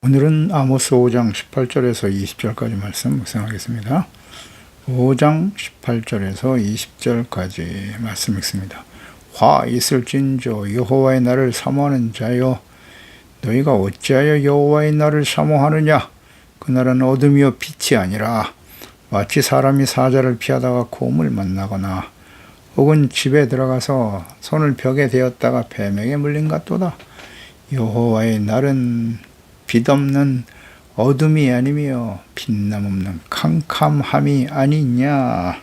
오늘은 아모스 5장 18절에서 20절까지 말씀 묵상하겠습니다. 5장 18절에서 20절까지 말씀 읽습니다. 화 있을진저 여호와의 날을 사모하는 자여, 너희가 어찌하여 여호와의 날을 사모하느냐? 그날은 어둠이요 빛이 아니라 마치 사람이 사자를 피하다가 곰을 만나거나 혹은 집에 들어가서 손을 벽에 대었다가 뱀에게 물린 같도다. 여호와의 날은 빛없는 어둠이 아니며 빛남 없는 캄캄함이 아니냐.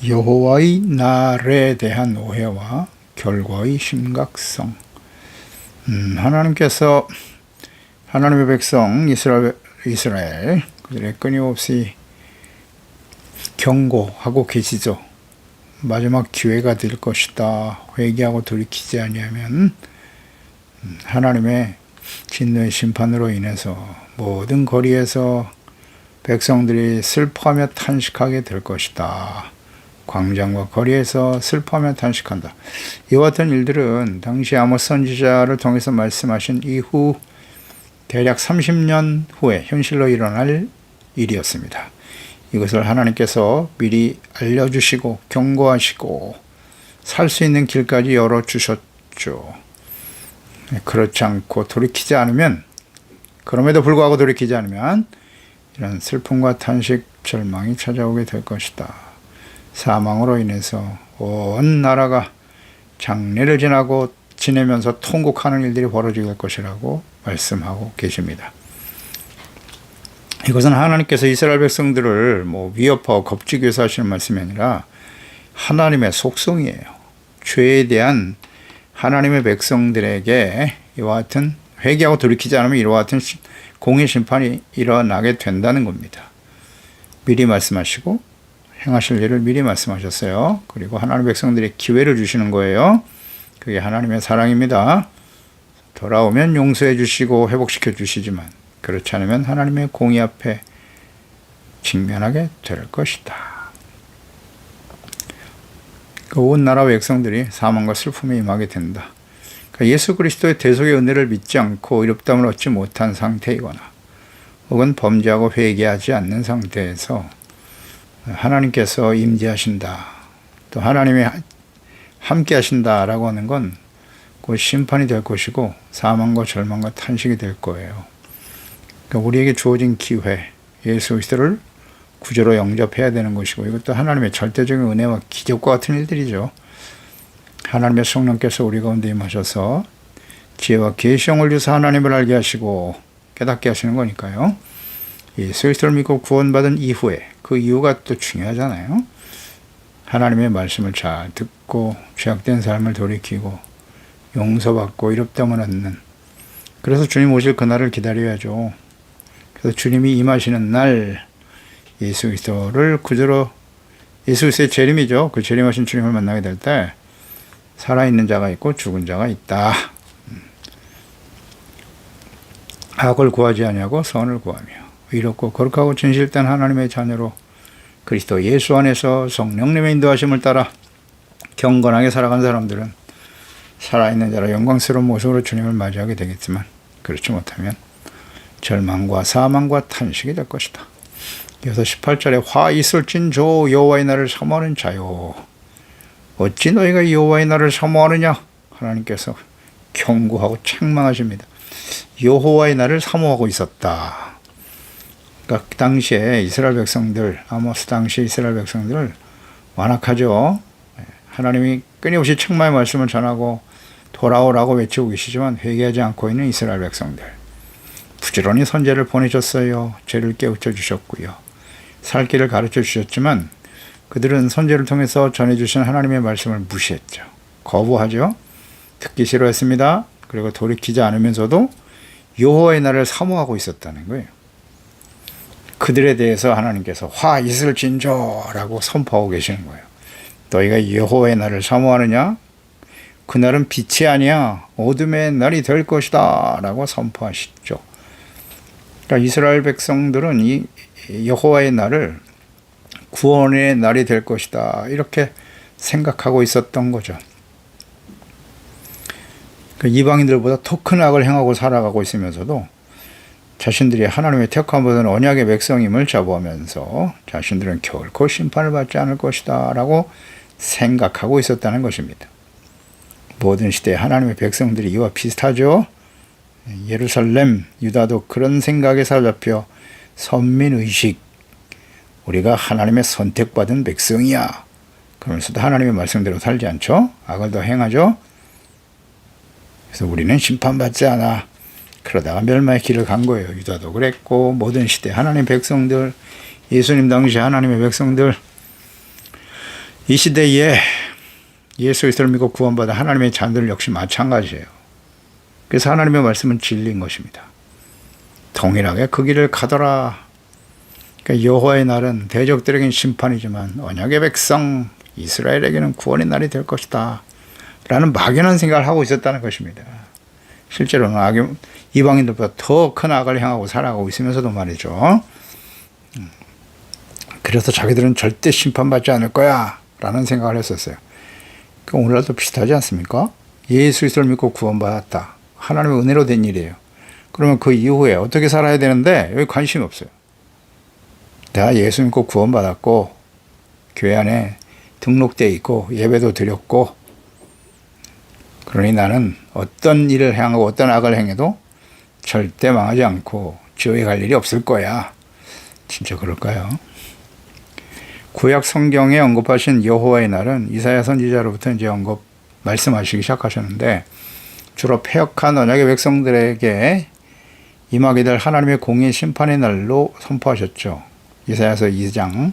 여호와의 날에 대한 오해와 결과의 심각성. 하나님께서 하나님의 백성 이스라엘 그들의 끊임없이 경고하고 계시죠. 마지막 기회가 될 것이다. 회개하고 돌이키지 아니하면 하나님의 진노의 심판으로 인해서 모든 거리에서 백성들이 슬퍼하며 탄식하게 될 것이다. 광장과 거리에서 슬퍼하며 탄식한다. 이와 같은 일들은 당시 아모스 선지자를 통해서 말씀하신 이후 대략 30년 후에 현실로 일어날 일이었습니다. 이것을 하나님께서 미리 알려주시고 경고하시고 살 수 있는 길까지 열어주셨죠. 그렇지 않고 돌이키지 않으면, 그럼에도 불구하고 돌이키지 않으면 이런 슬픔과 탄식, 절망이 찾아오게 될 것이다. 사망으로 인해서 온 나라가 장례를 지내면서 통곡하는 일들이 벌어지게 될 것이라고 말씀하고 계십니다. 이것은 하나님께서 이스라엘 백성들을 위협하고 겁주기 위해서 하시는 말씀이 아니라 하나님의 속성이에요. 죄에 대한 하나님의 백성들에게 이와 같은, 회개하고 돌이키지 않으면 이와 같은 공의 심판이 일어나게 된다는 겁니다. 미리 말씀하시고 행하실 일을 미리 말씀하셨어요. 그리고 하나님의 백성들의 기회를 주시는 거예요. 그게 하나님의 사랑입니다. 돌아오면 용서해 주시고 회복시켜 주시지만 그렇지 않으면 하나님의 공의 앞에 직면하게 될 것이다. 온 나라 백성들이 사망과 슬픔에 임하게 된다. 예수 그리스도의 대속의 은혜를 믿지 않고 의롭다함을 얻지 못한 상태이거나 혹은 범죄하고 회개하지 않는 상태에서 하나님께서 임재하신다, 또 하나님이 함께 하신다라고 하는 건 곧 심판이 될 것이고 사망과 절망과 탄식이 될 거예요. 우리에게 주어진 기회, 예수 그리스도를 구주로 영접해야 되는 것이고, 이것도 하나님의 절대적인 은혜와 기적과 같은 일들이죠. 하나님의 성령께서 우리 가운데 임하셔서 지혜와 계시형을 주사 하나님을 알게 하시고 깨닫게 하시는 거니까요. 예수 그리스도를 믿고 구원받은 이후에, 그 이유가 또 중요하잖아요. 하나님의 말씀을 잘 듣고 죄악된 삶을 돌이키고 용서받고 의롭다함을 얻는, 그래서 주님 오실 그날을 기다려야죠. 그래서 주님이 임하시는 날 예수 그리스도를 구주로, 예수 그리스도의 재림이죠. 그 재림하신 주님을 만나게 될 때 살아있는 자가 있고 죽은 자가 있다. 악을 구하지 아니하고 선을 구하며 의롭고 거룩하고 진실된 하나님의 자녀로 그리스도 예수 안에서 성령님의 인도하심을 따라 경건하게 살아간 사람들은 살아있는 자로 영광스러운 모습으로 주님을 맞이하게 되겠지만, 그렇지 못하면 절망과 사망과 탄식이 될 것이다. 그래서 18절에 화 있을진저 여호와의 날을 사모하는 자요, 어찌 너희가 여호와의 날을 사모하느냐? 하나님께서 경고하고 책망하십니다. 여호와의 날을 사모하고 있었다. 그러니까 그 당시에 이스라엘 백성들, 아모스 당시 이스라엘 백성들을 완악하죠. 하나님이 끊임없이 책망의 말씀을 전하고 돌아오라고 외치고 계시지만 회개하지 않고 있는 이스라엘 백성들, 부지런히 선제를 보내셨어요. 죄를 깨우쳐 주셨고요, 살 길을 가르쳐 주셨지만 그들은 선제를 통해서 전해주신 하나님의 말씀을 무시했죠. 거부하죠. 듣기 싫어했습니다. 그리고 돌이키지 않으면서도 여호와의 날을 사모하고 있었다는 거예요. 그들에 대해서 하나님께서 화 있을진저라고 선포하고 계시는 거예요. 너희가 여호와의 날을 사모하느냐? 그날은 빛이 아니야 어둠의 날이 될 것이다 라고 선포하시죠. 그러니까 이스라엘 백성들은 이 여호와의 날을 구원의 날이 될 것이다 이렇게 생각하고 있었던 거죠. 이방인들보다 더 큰 악을 행하고 살아가고 있으면서도 자신들이 하나님의 택함 받은 언약의 백성임을 자부하면서 자신들은 결코 심판을 받지 않을 것이다 라고 생각하고 있었다는 것입니다. 모든 시대에 하나님의 백성들이 이와 비슷하죠. 예루살렘, 유다도 그런 생각에 사로잡혀 선민의식, 우리가 하나님의 선택받은 백성이야 그러면서도 하나님의 말씀대로 살지 않죠. 악을 더 행하죠. 그래서 우리는 심판받지 않아. 그러다가 멸망의 길을 간 거예요. 유다도 그랬고 모든 시대 하나님의 백성들, 예수님 당시 하나님의 백성들, 이 시대에 예수 그리스도를 믿고 구원받은 하나님의 자녀들 역시 마찬가지예요. 그래서 하나님의 말씀은 진리인 것입니다. 동일하게 그 길을 가더라. 그러니까 여호와의 날은 대적들에게는 심판이지만 언약의 백성 이스라엘에게는 구원의 날이 될 것이다 라는 막연한 생각을 하고 있었다는 것입니다. 실제로는 이방인들보다 더 큰 악을 행하고 살아가고 있으면서도 말이죠. 그래서 자기들은 절대 심판받지 않을 거야 라는 생각을 했었어요. 오늘날도 비슷하지 않습니까? 예수 그리스도를 믿고 구원받았다. 하나님의 은혜로 된 일이에요. 그러면 그 이후에 어떻게 살아야 되는데 여기 관심이 없어요. 내가 예수 믿고 구원받았고 교회 안에 등록되어 있고 예배도 드렸고 그러니 나는 어떤 일을 행하고 어떤 악을 행해도 절대 망하지 않고 지옥에 갈 일이 없을 거야. 진짜 그럴까요? 구약 성경에 언급하신 여호와의 날은 이사야 선지자로부터 이제 말씀하시기 시작하셨는데 주로 패역한 언약의 백성들에게 임하게 될 하나님의 공의 심판의 날로 선포하셨죠. 이사야서 2장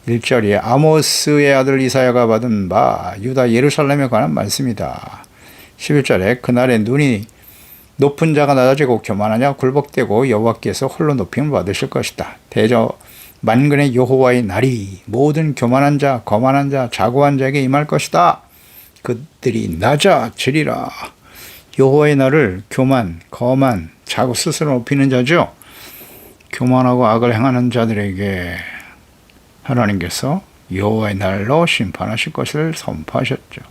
1절에 아모스의 아들 이사야가 받은 바 유다 예루살렘에 관한 말씀이다. 11절에 그날에 눈이 높은 자가 낮아지고 교만하냐 굴복되고 여호와께서 홀로 높임을 받으실 것이다. 대저 만군의 여호와의 날이 모든 교만한 자, 거만한 자, 자고한 자에게 임할 것이다. 그들이 낮아지리라. 여호와의 날을 교만, 거만, 자고 스스로 높이는 자죠. 교만하고 악을 행하는 자들에게 하나님께서 여호와의 날로 심판하실 것을 선포하셨죠.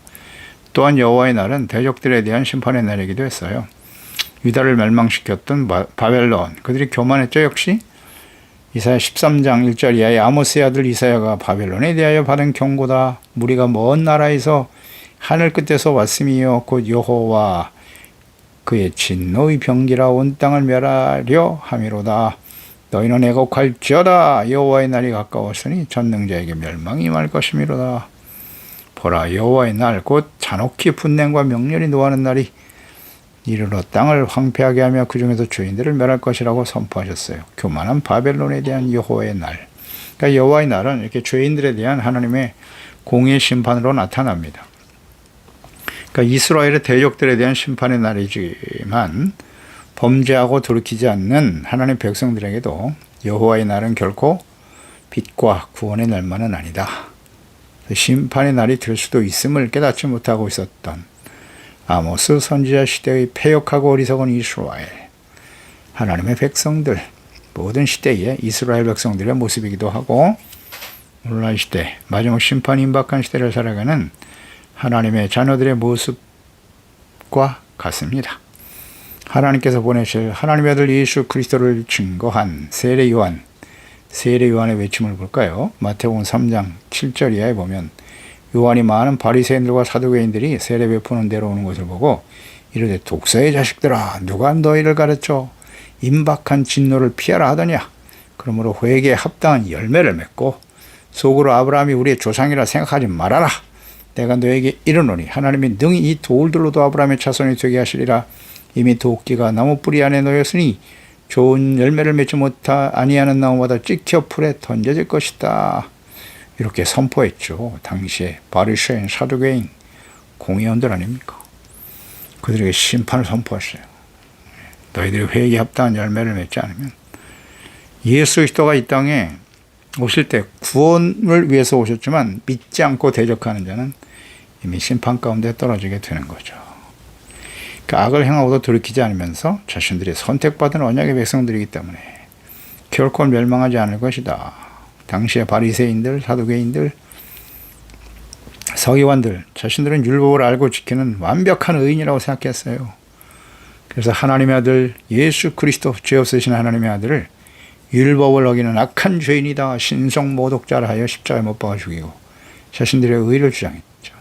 또한 여호와의 날은 대적들에 대한 심판의 날이기도 했어요. 유다를 멸망시켰던 바벨론, 그들이 교만했죠. 역시 이사야 13장 1절 이하의 아모스의 아들 이사야가 바벨론에 대하여 받은 경고다. 무리가 먼 나라에서 하늘 끝에서 왔음이요 곧 여호와 그의 진노의 병기라 온 땅을 멸하려 함이로다. 너희는 애곡할지어다. 여호와의 날이 가까웠으니 전능자에게 멸망이 임할 것이미로다. 보라, 여호와의 날 곧 잔혹히 분냄과 명렬히 노하는 날이 이르러 땅을 황폐하게 하며 그 중에서 주인들을 멸할 것이라고 선포하셨어요. 교만한 바벨론에 대한 여호와의 날. 그러니까 여호와의 날은 이렇게 죄인들에 대한 하나님의 공의 심판으로 나타납니다. 그러니까 이스라엘의 대적들에 대한 심판의 날이지만 범죄하고 돌이키지 않는 하나님의 백성들에게도 여호와의 날은 결코 빛과 구원의 날만은 아니다. 심판의 날이 될 수도 있음을 깨닫지 못하고 있었던 아모스 선지자 시대의 패역하고 어리석은 이스라엘, 하나님의 백성들, 모든 시대의 이스라엘 백성들의 모습이기도 하고 오늘날 시대, 마지막 심판이 임박한 시대를 살아가는 하나님의 자녀들의 모습과 같습니다. 하나님께서 보내실 하나님의 아들 예수 그리스도를 증거한 세례 요한의 외침을 볼까요? 마태복음 3장 7절 이하에 보면 요한이 많은 바리새인들과 사두개인들이 세례 베푸는 데로 오는 것을 보고 이르되 독사의 자식들아 누가 너희를 가르쳐 임박한 진노를 피하라 하더냐. 그러므로 회개에 합당한 열매를 맺고 속으로 아브라함이 우리의 조상이라 생각하지 말아라. 내가 너에게 이르노니 하나님이 능히 이 돌들로도 아브라함의 자손이 되게 하시리라. 이미 도끼가 나무 뿌리 안에 놓였으니 좋은 열매를 맺지 아니하는 나무마다 찍혀 풀에 던져질 것이다. 이렇게 선포했죠. 당시에 바리새인, 사두개인, 공의원들 아닙니까? 그들에게 심판을 선포했어요. 너희들이 회개에 합당한 열매를 맺지 않으면 예수 그리스도가 이 땅에 오실 때 구원을 위해서 오셨지만 믿지 않고 대적하는 자는 이미 심판 가운데 떨어지게 되는 거죠. 그 악을 행하고도 돌이키지 않으면서 자신들이 선택받은 언약의 백성들이기 때문에 결코 멸망하지 않을 것이다. 당시의 바리새인들, 사두개인들, 서기관들, 자신들은 율법을 알고 지키는 완벽한 의인이라고 생각했어요. 그래서 하나님의 아들 예수 그리스도 죄 없으신 하나님의 아들을 율법을 어기는 악한 죄인이다 신성 모독자라 하여 십자가에 못 박아 죽이고 자신들의 의를 주장했죠.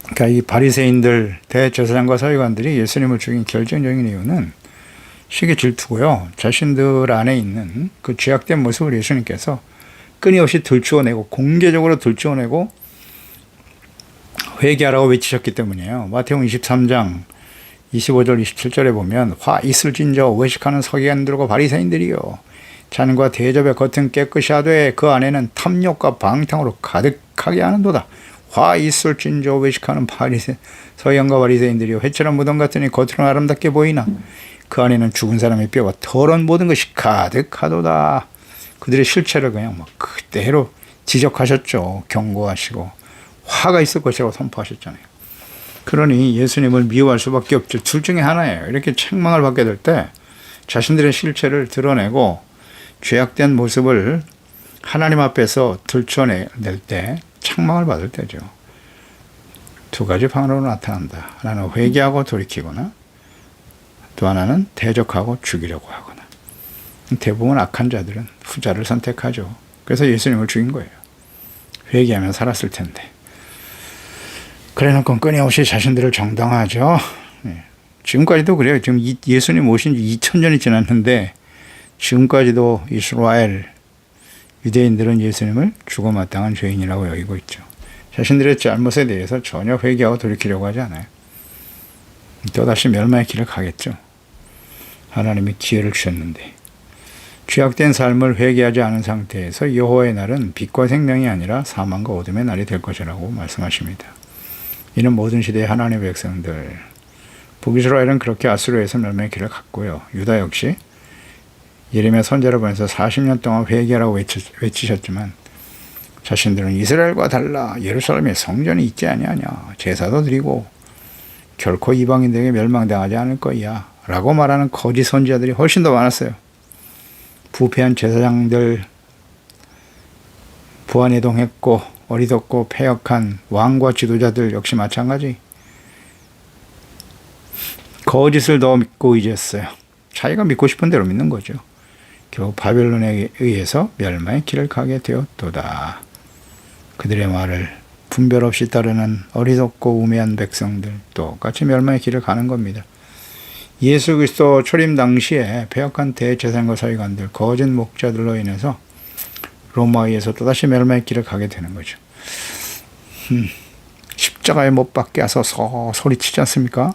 그러니까 이 바리새인들 대제사장과 서기관들이 예수님을 죽인 결정적인 이유는 시기 질투고요. 자신들 안에 있는 그 죄악된 모습을 예수님께서 끊임없이 들추어내고 공개적으로 들추어내고 회개하라고 외치셨기 때문이에요. 마태복음 23장 25절 27절에 보면 화 있을진저 외식하는 서기관들과 바리새인들이요 잔과 대접의 겉은 깨끗이 하되 그 안에는 탐욕과 방탕으로 가득하게 하는도다. 화 있을진저 외식하는 서기관과 바리새인들이요 회처럼 무덤 같으니 겉으로는 아름답게 보이나 그 안에는 죽은 사람의 뼈와 더러운 모든 것이 가득하도다. 그들의 실체를 그냥 막 그대로 지적하셨죠. 경고하시고 화가 있을 것이라고 선포하셨잖아요. 그러니 예수님을 미워할 수밖에 없죠. 둘 중에 하나예요. 이렇게 책망을 받게 될 때 자신들의 실체를 드러내고 죄악된 모습을 하나님 앞에서 들춰낼 때 책망을 받을 때죠. 두 가지 방으로 나타난다. 하나는 회개하고 돌이키거나 또 하나는 대적하고 죽이려고 하거나. 대부분 악한 자들은 후자를 선택하죠. 그래서 예수님을 죽인 거예요. 회개하면 살았을 텐데. 그래놓고 끊임없이 자신들을 정당화하죠. 지금까지도 그래요. 지금 예수님 오신 지 2000년이 지났는데 지금까지도 이스라엘 유대인들은 예수님을 죽어마땅한 죄인이라고 여기고 있죠. 자신들의 잘못에 대해서 전혀 회개하고 돌이키려고 하지 않아요. 또다시 멸망의 길을 가겠죠. 하나님이 기회를 주셨는데 죄악된 삶을 회개하지 않은 상태에서 여호와의 날은 빛과 생명이 아니라 사망과 어둠의 날이 될 것이라고 말씀하십니다. 이는 모든 시대의 하나님의 백성들 북이스라엘은 그렇게 아수르에서 멸망의 길을 갔고요. 유다 역시 예레미야 선지자를 보내서 40년 동안 회개하라고 외치셨지만 자신들은 이스라엘과 달라 예루살렘에 성전이 있지 아니하냐 제사도 드리고 결코 이방인들에게 멸망당하지 않을 거야 라고 말하는 거짓 선지자들이 훨씬 더 많았어요. 부패한 제사장들 부안해동했고 어리석고 패역한 왕과 지도자들 역시 마찬가지. 거짓을 더 믿고 의지했어요. 자기가 믿고 싶은 대로 믿는 거죠. 결국 바벨론에 의해서 멸망의 길을 가게 되었도다. 그들의 말을 분별 없이 따르는 어리석고 우매한 백성들 똑같이 멸망의 길을 가는 겁니다. 예수 그리스도 초림 당시에 패역한 대제사장과 서기관들 거짓 목자들로 인해서 로마에서 또다시 멸망의 길을 가게 되는 거죠. 십자가에 못 박혀서 소리치지 않습니까?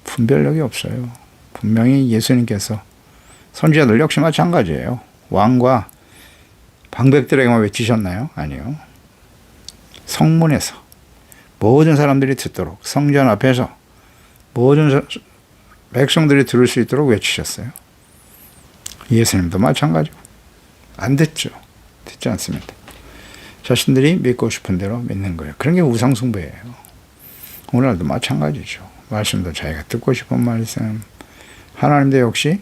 분별력이 없어요. 분명히 예수님께서 선지자들 역시 마찬가지예요. 왕과 방백들에게만 외치셨나요? 아니요. 성문에서 모든 사람들이 듣도록 성전 앞에서 모든 백성들이 들을 수 있도록 외치셨어요. 예수님도 마찬가지고 안 듣죠. 듣지 않습니다. 자신들이 믿고 싶은 대로 믿는 거예요. 그런 게 우상숭배예요. 오늘날도 마찬가지죠. 말씀도 자기가 듣고 싶은 말씀. 하나님도 역시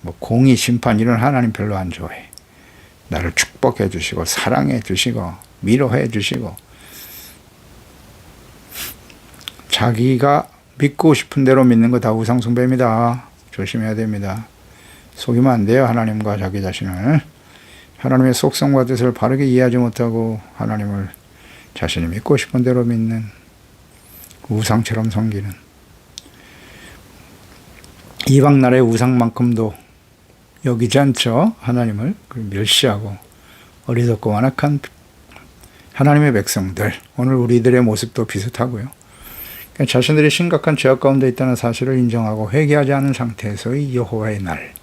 뭐 공의 심판 이런 하나님 별로 안 좋아해. 나를 축복해 주시고 사랑해 주시고 위로해 주시고 자기가 믿고 싶은 대로 믿는 거 다 우상숭배입니다. 조심해야 됩니다. 속이면 안 돼요. 하나님과 자기 자신을. 하나님의 속성과 뜻을 바르게 이해하지 못하고 하나님을 자신이 믿고 싶은 대로 믿는 우상처럼 섬기는 이방 나라의 우상만큼도 여기지 않죠. 하나님을 멸시하고 어리석고 완악한 하나님의 백성들. 오늘 우리들의 모습도 비슷하고요. 자신들이 심각한 죄악 가운데 있다는 사실을 인정하고 회개하지 않은 상태에서의 여호와의 날,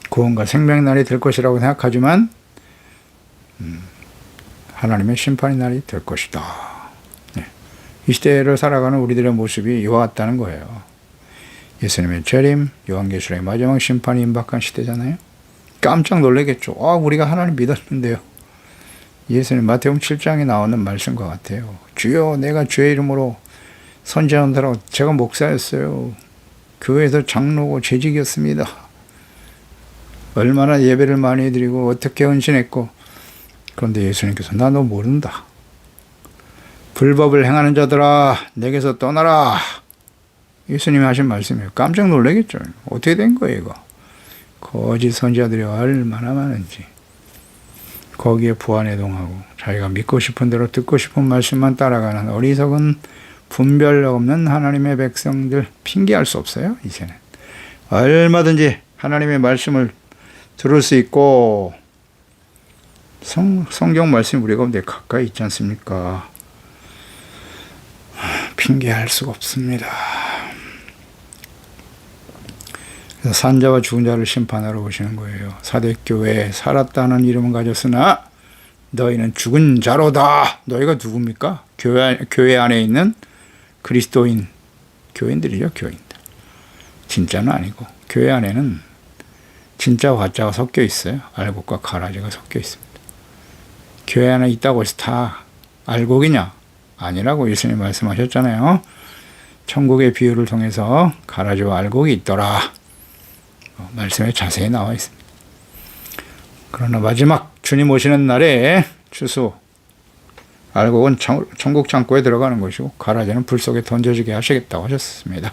구원과 생명의 날이 될 것이라고 생각하지만 하나님의 심판의 날이 될 것이다. 네. 이 시대를 살아가는 우리들의 모습이 이와 같다는 거예요. 예수님의 재림, 요한계시록의 마지막 심판이 임박한 시대잖아요. 깜짝 놀라겠죠. 우리가 하나님 믿었는데요. 예수님 마태복음 7장에 나오는 말씀과 같아요. 주여 내가 주의 이름으로 선지하느라고 제가 목사였어요. 교회에서 장로고 재직이었습니다. 얼마나 예배를 많이 드리고 어떻게 헌신했고 그런데 예수님께서 나 너 모른다. 불법을 행하는 자들아 내게서 떠나라. 예수님이 하신 말씀이에요. 깜짝 놀라겠죠. 어떻게 된 거예요, 이거? 거짓 선지자들이 얼마나 많은지. 거기에 부안해동하고 자기가 믿고 싶은 대로 듣고 싶은 말씀만 따라가는 어리석은 분별 없는 하나님의 백성들, 핑계할 수 없어요. 이제는 얼마든지 하나님의 말씀을 들을 수 있고, 성경 말씀 우리 가운데 가까이 있지 않습니까? 핑계할 수가 없습니다. 그래서 산자와 죽은 자를 심판하러 오시는 거예요. 사대교회에 살았다는 이름은 가졌으나 너희는 죽은 자로다. 너희가 누굽니까? 교회 안에 있는 그리스도인, 교인들이죠. 교인들. 진짜는 아니고 교회 안에는 진짜와 가짜가 섞여 있어요. 알곡과 가라지가 섞여 있습니다. 교회 안에 있다고 해서 다 알곡이냐? 아니라고 예수님 말씀하셨잖아요. 천국의 비유를 통해서 가라지와 알곡이 있더라. 말씀에 자세히 나와 있습니다. 그러나 마지막 주님 오시는 날에 추수, 알곡은 천국 창고에 들어가는 것이고 가라지는 불 속에 던져지게 하시겠다고 하셨습니다.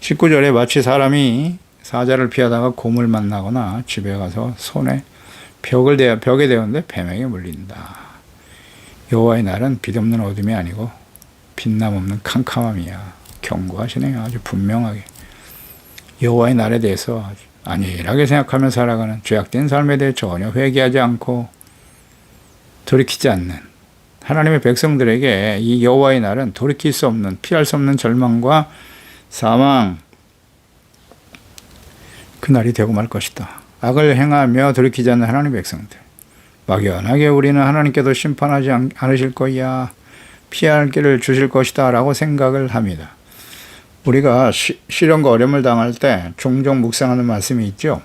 19절에 마치 사람이 사자를 피하다가 곰을 만나거나 집에 가서 손에 벽에 대었는데 뱀에게 물린다. 여호와의 날은 빛없는 어둠이 아니고 빛남 없는 캄캄함이야. 경고하시네요. 아주 분명하게. 여호와의 날에 대해서 안일하게 생각하며 살아가는 죄악된 삶에 대해 전혀 회개하지 않고 돌이키지 않는 하나님의 백성들에게 이 여호와의 날은 돌이킬 수 없는, 피할 수 없는 절망과 사망, 그날이 되고 말 것이다. 악을 행하며 돌이키지 않는 하나님의 백성들, 막연하게 우리는 하나님께도 심판하지 않으실 거야, 피할 길을 주실 것이다 라고 생각을 합니다. 우리가 시련과 어려움을 당할 때 종종 묵상하는 말씀이 있죠.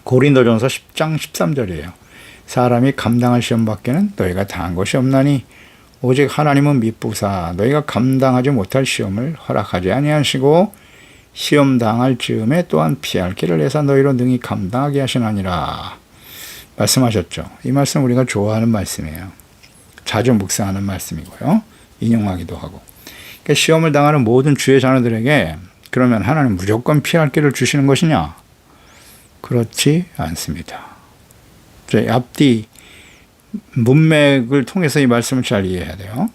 고린도전서 10장 13절이에요. 사람이 감당할 시험 밖에는 너희가 당한 것이 없나니 오직 하나님은 미쁘사 너희가 감당하지 못할 시험을 허락하지 아니하시고 시험 당할 즈음에 또한 피할 길을 내사 너희로 능히 감당하게 하시나니라 말씀하셨죠. 이 말씀 우리가 좋아하는 말씀이에요. 자주 묵상하는 말씀이고요. 인용하기도 하고. 그러니까 시험을 당하는 모든 주의 자녀들에게 그러면 하나님 무조건 피할 길을 주시는 것이냐? 그렇지 않습니다. 앞뒤 문맥을 통해서 이 말씀을 잘 이해해야 돼요.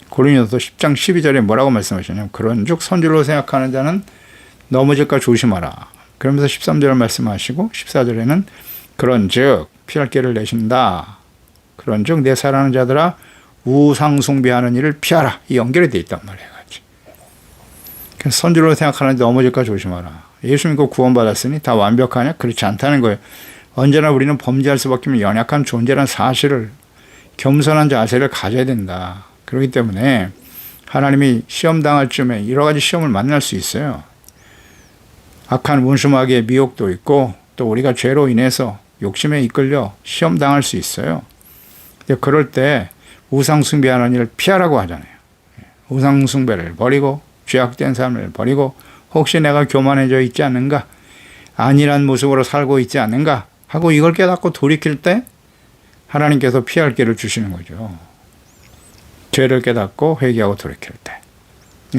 고린도서 10장 12절에 뭐라고 말씀하시냐면 그런즉 선질로 생각하는 자는 넘어질까 조심하라. 그러면서 13절을 말씀하시고 14절에는 그런즉 피할 길을 내신다. 그런즉 내 사랑하는 자들아 우상 숭배하는 일을 피하라. 이 연결이 돼 있단 말이에요. 그래서 선질로 생각하는 자 넘어질까 조심하라. 예수 믿고 구원받았으니 다 완벽하냐? 그렇지 않다는 거예요. 언제나 우리는 범죄할 수밖에 없는 연약한 존재라는 사실을, 겸손한 자세를 가져야 된다. 그렇기 때문에 하나님이 시험 당할 쯤에 여러 가지 시험을 만날 수 있어요. 악한 원수마귀의 미혹도 있고 또 우리가 죄로 인해서 욕심에 이끌려 시험 당할 수 있어요. 그럴 때 우상 숭배하는 일을 피하라고 하잖아요. 우상 숭배를 버리고 죄악된 삶을 버리고 혹시 내가 교만해져 있지 않는가? 안일한 모습으로 살고 있지 않는가? 하고 이걸 깨닫고 돌이킬 때 하나님께서 피할 길을 주시는 거죠. 죄를 깨닫고 회개하고 돌이킬 때.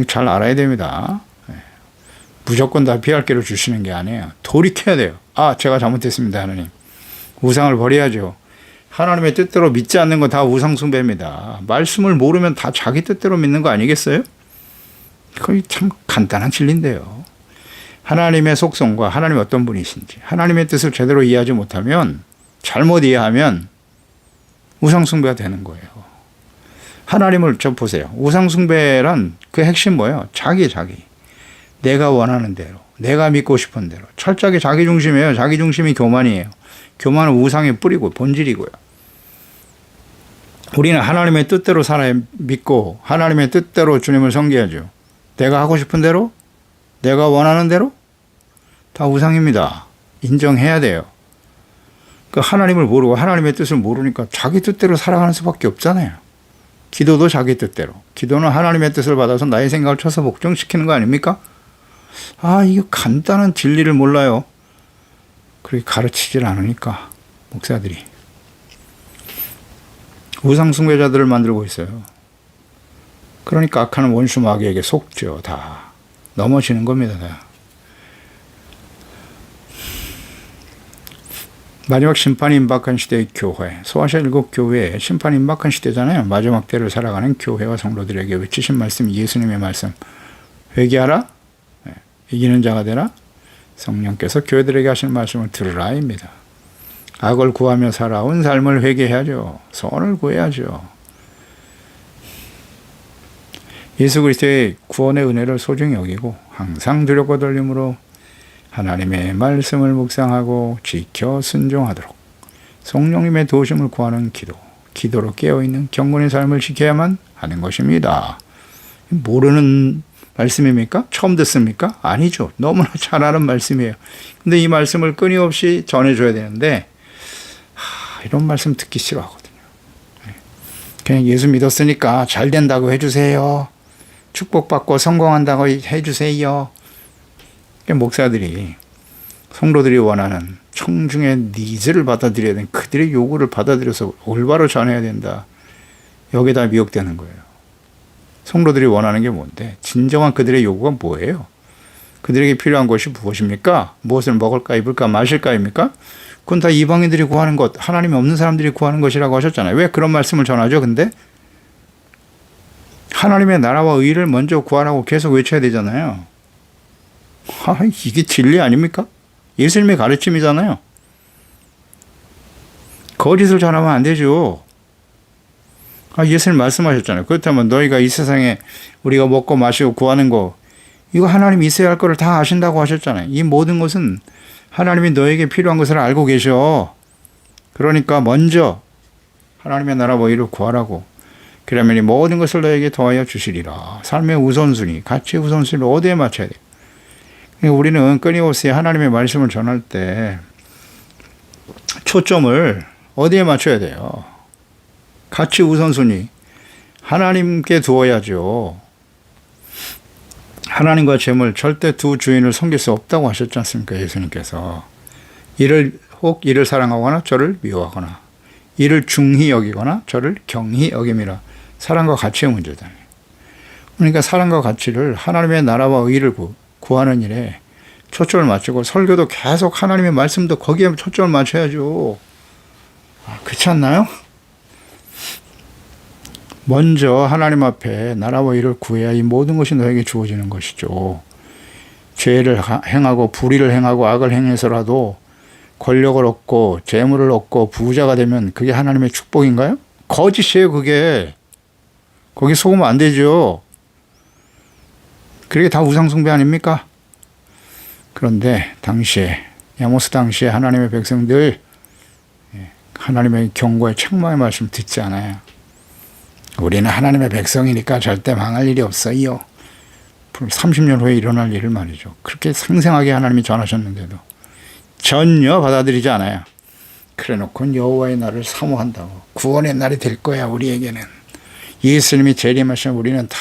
잘 알아야 됩니다. 무조건 다 피할 길을 주시는 게 아니에요. 돌이켜야 돼요. 아, 제가 잘못했습니다, 하나님. 우상을 버려야죠. 하나님의 뜻대로 믿지 않는 건 다 우상 숭배입니다. 말씀을 모르면 다 자기 뜻대로 믿는 거 아니겠어요? 거의 참 간단한 진리인데요. 하나님의 속성과 하나님이 어떤 분이신지 하나님의 뜻을 제대로 이해하지 못하면, 잘못 이해하면 우상 숭배가 되는 거예요. 하나님을 좀 보세요. 우상 숭배란 그 핵심 뭐예요? 자기. 내가 원하는 대로, 내가 믿고 싶은 대로. 철저하게 자기 중심이에요. 자기 중심이 교만이에요. 교만은 우상의 뿌리고 본질이고요. 우리는 하나님의 뜻대로 살아야 믿고 하나님의 뜻대로 주님을 섬겨야죠. 내가 하고 싶은 대로, 내가 원하는 대로 다 우상입니다. 인정해야 돼요. 그 하나님을 모르고 하나님의 뜻을 모르니까 자기 뜻대로 살아가는 수밖에 없잖아요. 기도도 자기 뜻대로. 기도는 하나님의 뜻을 받아서 나의 생각을 쳐서 복종시키는 거 아닙니까? 아, 이거 간단한 진리를 몰라요. 그렇게 가르치질 않으니까 목사들이 우상 숭배자들을 만들고 있어요. 그러니까 악한 원수 마귀에게 속죠. 다 넘어지는 겁니다. 다. 마지막 심판이 임박한 시대의 교회, 소아시아 7교회에 심판이 임박한 시대잖아요. 마지막 때를 살아가는 교회와 성도들에게 외치신 말씀, 예수님의 말씀. 회개하라, 이기는 자가 되라, 성령께서 교회들에게 하신 말씀을 들으라입니다. 악을 구하며 살아온 삶을 회개해야죠. 선을 구해야죠. 예수 그리스도의 구원의 은혜를 소중히 여기고 항상 두렵고 떨림으로 하나님의 말씀을 묵상하고 지켜 순종하도록 성령님의 도우심을 구하는 기도로 깨어있는 경건의 삶을 지켜야만 하는 것입니다. 모르는 말씀입니까? 처음 듣습니까? 아니죠. 너무나 잘 아는 말씀이에요. 근데 이 말씀을 끊임없이 전해줘야 되는데 이런 말씀 듣기 싫어하거든요. 그냥 예수 믿었으니까 잘 된다고 해주세요. 축복받고 성공한다고 해주세요. 목사들이 성도들이 원하는 청중의 니즈를 받아들여야 되는 그들의 요구를 받아들여서 올바로 전해야 된다. 여기다 미혹되는 거예요. 성도들이 원하는 게 뭔데? 진정한 그들의 요구가 뭐예요? 그들에게 필요한 것이 무엇입니까? 무엇을 먹을까, 입을까, 마실까입니까? 그건 다 이방인들이 구하는 것, 하나님이 없는 사람들이 구하는 것이라고 하셨잖아요. 왜 그런 말씀을 전하죠? 근데 하나님의 나라와 의를 먼저 구하라고 계속 외쳐야 되잖아요. 이게 진리 아닙니까? 예수님의 가르침이잖아요. 거짓을 전하면 안 되죠. 예수님 말씀하셨잖아요. 그렇다면 너희가 이 세상에 우리가 먹고 마시고 구하는 거 이거 하나님이 있어야 할 거를 다 아신다고 하셨잖아요. 이 모든 것은 하나님이 너에게 필요한 것을 알고 계셔. 그러니까 먼저 하나님의 나라와 의를 구하라고. 그러면 이 모든 것을 너에게 더하여 주시리라. 삶의 우선순위, 가치의 우선순위를 어디에 맞춰야 돼요? 우리는 끊임없이 하나님의 말씀을 전할 때 초점을 어디에 맞춰야 돼요? 가치 우선순위 하나님께 두어야죠. 하나님과 재물 절대 두 주인을 섬길 수 없다고 하셨지 않습니까? 예수님께서 혹 이를 사랑하거나 저를 미워하거나 이를 중히 여기거나 저를 경히 여김이라. 사랑과 가치의 문제잖아요. 그러니까 사랑과 가치를 하나님의 나라와 의를 구하는 일에 초점을 맞추고 설교도 계속 하나님의 말씀도 거기에 초점을 맞춰야죠. 그렇지 않나요? 먼저 하나님 앞에 나라와 의를 구해야 이 모든 것이 너에게 주어지는 것이죠. 죄를 행하고 불의를 행하고 악을 행해서라도 권력을 얻고 재물을 얻고 부자가 되면 그게 하나님의 축복인가요? 거짓이에요, 그게. 거기 속으면 안 되죠. 그게 다 우상숭배 아닙니까? 그런데 당시에 야모스 당시에 하나님의 백성들 하나님의 경고의 책망의 말씀 듣지 않아요. 우리는 하나님의 백성이니까 절대 망할 일이 없어요. 30년 후에 일어날 일을 말이죠. 그렇게 생생하게 하나님이 전하셨는데도 전혀 받아들이지 않아요. 그래놓고 여호와의 날을 사모한다고. 구원의 날이 될 거야 우리에게는. 예수님이 재림하시면 우리는 다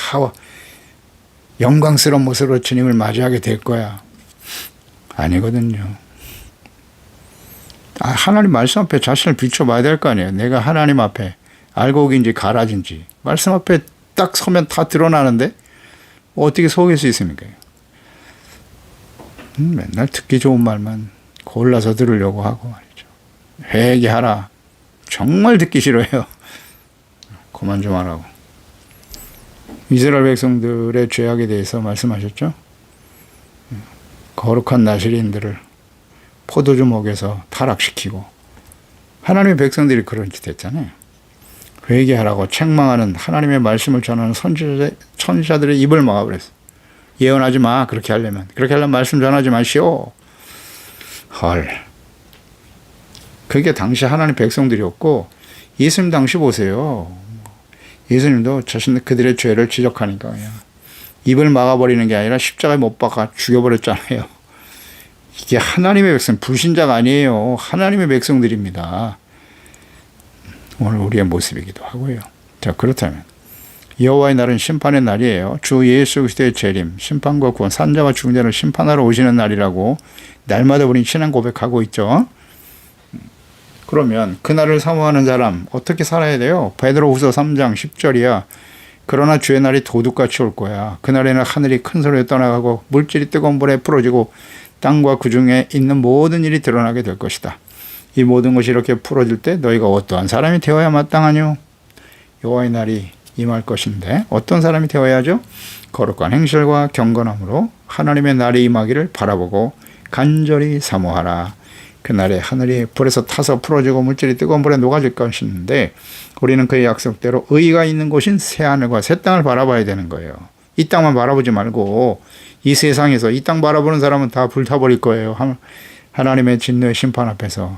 영광스러운 모습으로 주님을 맞이하게 될 거야. 아니거든요. 하나님 말씀 앞에 자신을 비춰봐야 될 거 아니에요. 내가 하나님 앞에 알곡인지 가라진지 말씀 앞에 딱 서면 다 드러나는데 어떻게 속일 수 있습니까? 맨날 듣기 좋은 말만 골라서 들으려고 하고 말이죠. 회개하라. 정말 듣기 싫어요. 그만 좀 하라고. 이스라엘 백성들의 죄악에 대해서 말씀하셨죠. 거룩한 나시린들을 포도주 목에서 타락시키고 하나님의 백성들이 그런 짓 했잖아요. 회개하라고 책망하는 하나님의 말씀을 전하는 선지자들의 입을 막아버렸어요. 예언하지 마. 그렇게 하려면 말씀 전하지 마시오. 헐. 그게 당시 하나님 백성들이었고 예수님 당시 보세요. 예수님도 그들의 죄를 지적하니까 그냥 입을 막아버리는 게 아니라 십자가에 못 박아 죽여버렸잖아요. 이게 하나님의 백성, 불신자가 아니에요. 하나님의 백성들입니다. 오늘 우리의 모습이기도 하고요. 자, 그렇다면 여호와의 날은 심판의 날이에요. 주 예수 그리스도의 재림, 심판과 구원, 산자와 죽은 자를 심판하러 오시는 날이라고 날마다 우리는 신앙 고백하고 있죠. 그러면 그날을 사모하는 사람 어떻게 살아야 돼요? 베드로후서 3장 10절이야. 그러나 주의 날이 도둑같이 올 거야. 그날에는 하늘이 큰 소리로 떠나가고 물질이 뜨거운 불에 풀어지고 땅과 그 중에 있는 모든 일이 드러나게 될 것이다. 이 모든 것이 이렇게 풀어질 때 너희가 어떠한 사람이 되어야 마땅하뇨? 여호와의 날이 임할 것인데 어떤 사람이 되어야죠? 거룩한 행실과 경건함으로 하나님의 날이 임하기를 바라보고 간절히 사모하라. 그날에 하늘이 불에서 타서 풀어지고 물질이 뜨거운 불에 녹아질 것인데 우리는 그의 약속대로 의가 있는 곳인 새하늘과 새 땅을 바라봐야 되는 거예요. 이 땅만 바라보지 말고 이 세상에서 이 땅 바라보는 사람은 다 불타버릴 거예요. 하나님의 진노의 심판 앞에서.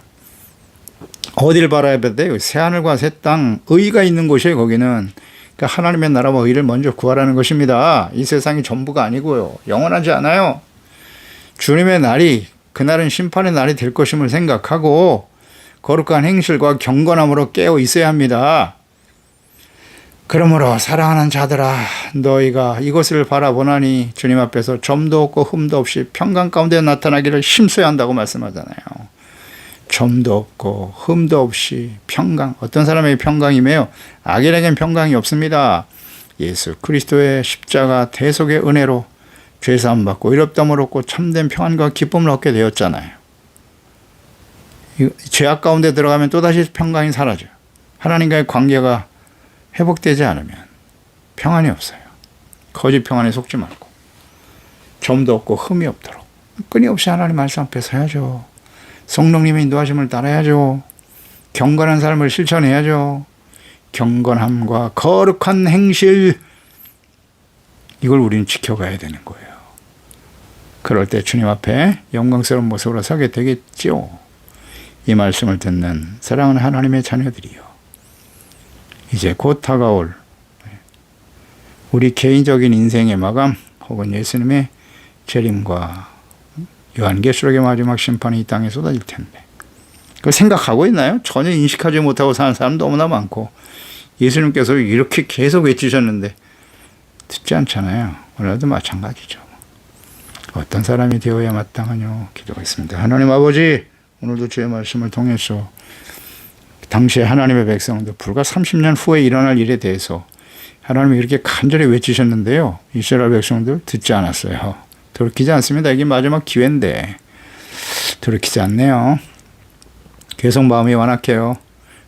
어디를 바라야 돼요? 새하늘과 새 땅, 의가 있는 곳이에요. 거기는. 그러니까 하나님의 나라와 의를 먼저 구하라는 것입니다. 이 세상이 전부가 아니고요. 영원하지 않아요. 주님의 날이, 그날은 심판의 날이 될 것임을 생각하고 거룩한 행실과 경건함으로 깨어 있어야 합니다. 그러므로 사랑하는 자들아, 너희가 이것을 바라보나니 주님 앞에서 점도 없고 흠도 없이 평강 가운데 나타나기를 힘써야 한다고 말씀하잖아요. 점도 없고 흠도 없이 평강. 어떤 사람에게 평강이며 악인에겐 평강이 없습니다. 예수 그리스도의 십자가 대속의 은혜로 죄사함 받고 의롭다함을 얻고 참된 평안과 기쁨을 얻게 되었잖아요. 죄악 가운데 들어가면 또다시 평강이 사라져요. 하나님과의 관계가 회복되지 않으면 평안이 없어요. 거짓 평안에 속지 말고 점도 없고 흠이 없도록 끊임없이 하나님 말씀 앞에 서야죠. 성령님의 인도하심을 따라야죠. 경건한 삶을 실천해야죠. 경건함과 거룩한 행실, 이걸 우리는 지켜가야 되는 거예요. 그럴 때 주님 앞에 영광스러운 모습으로 서게 되겠죠. 이 말씀을 듣는 사랑하는 하나님의 자녀들이요, 이제 곧 다가올 우리 개인적인 인생의 마감 혹은 예수님의 재림과 요한계시록의 마지막 심판이 이 땅에 쏟아질 텐데 그걸 생각하고 있나요? 전혀 인식하지 못하고 사는 사람 너무나 많고 예수님께서 이렇게 계속 외치셨는데 듣지 않잖아요. 오늘도 마찬가지죠. 어떤 사람이 되어야 마땅하뇨? 기도하겠습니다. 하나님 아버지, 오늘도 주의 말씀을 통해서 당시에 하나님의 백성들 불과 30년 후에 일어날 일에 대해서 하나님이 이렇게 간절히 외치셨는데요, 이스라엘 백성들 듣지 않았어요. 돌이키지 않습니다. 이게 마지막 기회인데 돌이키지 않네요. 계속 마음이 완악해요.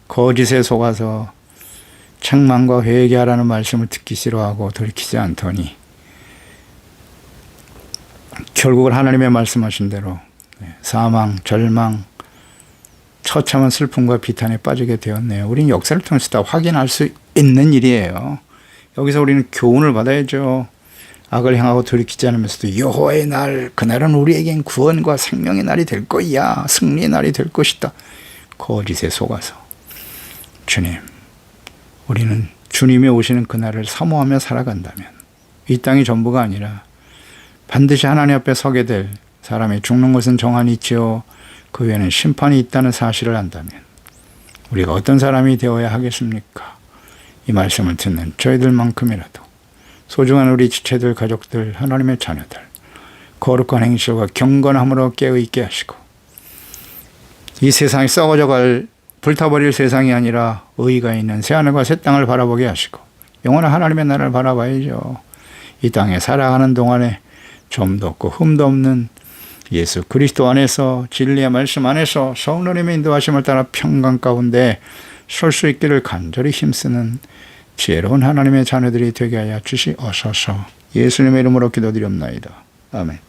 거짓에 속아서 책망과 회개하라는 말씀을 듣기 싫어하고 돌이키지 않더니 결국은 하나님의 말씀하신 대로 사망, 절망, 처참한 슬픔과 비탄에 빠지게 되었네요. 우리는 역사를 통해서 다 확인할 수 있는 일이에요. 여기서 우리는 교훈을 받아야죠. 악을 향하고 돌이키지 않으면서도 여호와의 날, 그날은 우리에겐 구원과 생명의 날이 될 거야. 승리의 날이 될 것이다. 거짓에 속아서. 주님, 우리는 주님이 오시는 그날을 사모하며 살아간다면 이 땅이 전부가 아니라 반드시 하나님 앞에 서게 될 사람이 죽는 것은 정한이 있지요. 그 외에는 심판이 있다는 사실을 안다면 우리가 어떤 사람이 되어야 하겠습니까? 이 말씀을 듣는 저희들만큼이라도 소중한 우리 지체들, 가족들, 하나님의 자녀들 거룩한 행실과 경건함으로 깨어있게 하시고 이 세상이 썩어져갈 불타버릴 세상이 아니라 의가 있는 새하늘과 새 땅을 바라보게 하시고 영원한 하나님의 나라를 바라봐야죠. 이 땅에 살아가는 동안에 점도 없고 흠도 없는 예수 그리스도 안에서 진리의 말씀 안에서 성령님의 인도하심을 따라 평강 가운데 설 수 있기를 간절히 힘쓰는 지혜로운 하나님의 자녀들이 되게 하여 주시옵소서. 예수님의 이름으로 기도드리옵나이다. 아멘.